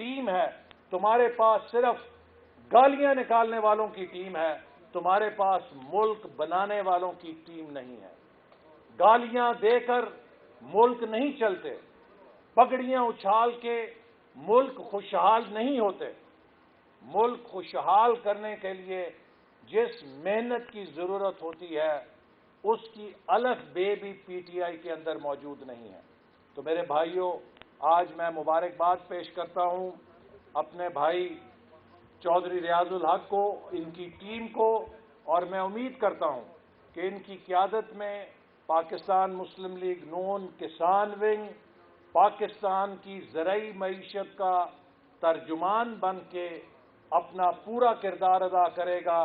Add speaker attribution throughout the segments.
Speaker 1: Team ہے, تمہارے پاس صرف گالیاں نکالنے والوں کی ٹیم ہے, تمہارے پاس ملک بنانے والوں کی ٹیم نہیں ہے. گالیاں دے کر ملک نہیں چلتے, پگڑیاں اچھال کے ملک خوشحال نہیں ہوتے. ملک خوشحال کرنے کے لیے جس محنت کی ضرورت ہوتی ہے اس کی الف بے بھی پی ٹی آئی کے اندر موجود نہیں ہے. تو میرے بھائیوں, آج میں مبارکباد پیش کرتا ہوں اپنے بھائی چودھری ریاض الحق کو, ان کی ٹیم کو, اور میں امید کرتا ہوں کہ ان کی قیادت میں پاکستان مسلم لیگ نون کسان ونگ پاکستان کی زرعی معیشت کا ترجمان بن کے اپنا پورا کردار ادا کرے گا,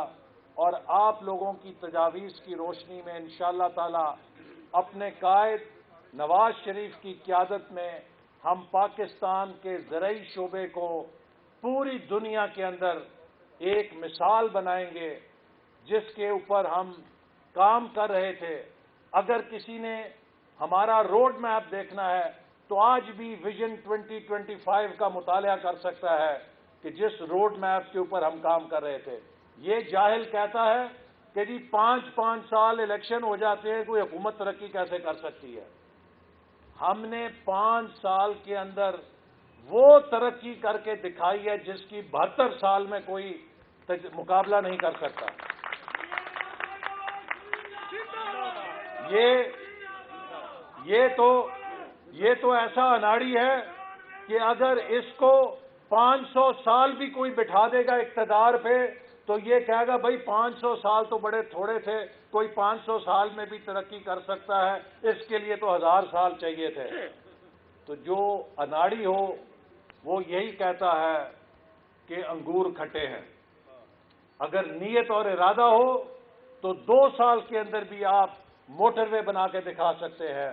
Speaker 1: اور آپ لوگوں کی تجاویز کی روشنی میں انشاءاللہ تعالی اپنے قائد نواز شریف کی قیادت میں ہم پاکستان کے زرعی شعبے کو پوری دنیا کے اندر ایک مثال بنائیں گے جس کے اوپر ہم کام کر رہے تھے. اگر کسی نے ہمارا روڈ میپ دیکھنا ہے تو آج بھی ویژن 2025 کا مطالعہ کر سکتا ہے کہ جس روڈ میپ کے اوپر ہم کام کر رہے تھے. یہ جاہل کہتا ہے کہ جی 5 سال الیکشن ہو جاتے ہیں, کوئی حکومت ترقی کیسے کر سکتی ہے؟ ہم نے 5 سال کے اندر وہ ترقی کر کے دکھائی ہے جس کی 72 سال میں کوئی مقابلہ نہیں کر سکتا. یہ تو ایسا اناڑی ہے کہ اگر اس کو 500 سال بھی کوئی بٹھا دے گا اقتدار پہ تو یہ کہے گا بھائی 500 سال تو بڑے تھوڑے تھے, کوئی 500 سال میں بھی ترقی کر سکتا ہے, اس کے لیے تو 1000 سال چاہیے تھے. تو جو اناڑی ہو وہ یہی کہتا ہے کہ انگور کھٹے ہیں. اگر نیت اور ارادہ ہو تو 2 سال کے اندر بھی آپ موٹر وے بنا کے دکھا سکتے ہیں,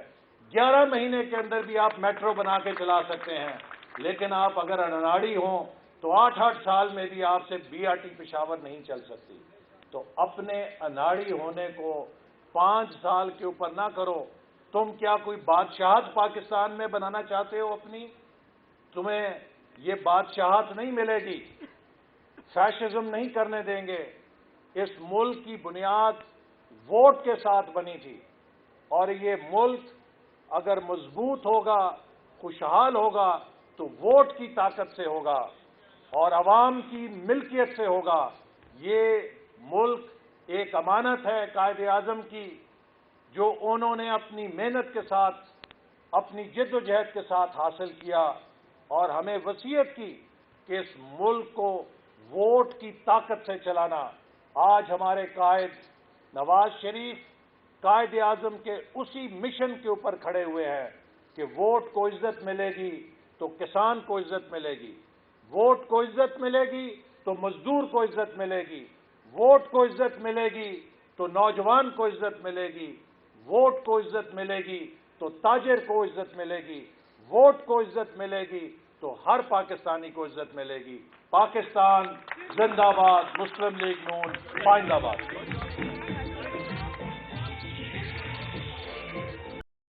Speaker 1: 11 مہینے کے اندر بھی آپ میٹرو بنا کے چلا سکتے ہیں. لیکن آپ اگر اناڑی ہوں تو 8 سال میں بھی آپ سے بی آر ٹی پشاور نہیں چل سکتی. تو اپنے اناڑی ہونے کو 5 سال کے اوپر نہ کرو. تم کیا کوئی بادشاہت پاکستان میں بنانا چاہتے ہو اپنی؟ تمہیں یہ بادشاہت نہیں ملے گی, فیشزم نہیں کرنے دیں گے. اس ملک کی بنیاد ووٹ کے ساتھ بنی تھی, اور یہ ملک اگر مضبوط ہوگا, خوشحال ہوگا تو ووٹ کی طاقت سے ہوگا اور عوام کی ملکیت سے ہوگا. یہ ملک ایک امانت ہے قائد اعظم کی, جو انہوں نے اپنی محنت کے ساتھ, اپنی جد و جہد کے ساتھ حاصل کیا, اور ہمیں وصیت کی کہ اس ملک کو ووٹ کی طاقت سے چلانا. آج ہمارے قائد نواز شریف قائد اعظم کے اسی مشن کے اوپر کھڑے ہوئے ہیں کہ ووٹ کو عزت ملے گی تو کسان کو عزت ملے گی, ووٹ کو عزت ملے گی تو مزدور کو عزت ملے گی, ووٹ کو عزت ملے گی تو نوجوان کو عزت ملے گی, ووٹ کو عزت ملے گی تو تاجر کو عزت ملے گی, ووٹ کو عزت ملے گی تو ہر پاکستانی کو عزت ملے گی. پاکستان زندہ باد, مسلم لیگ نون پائندہ باد.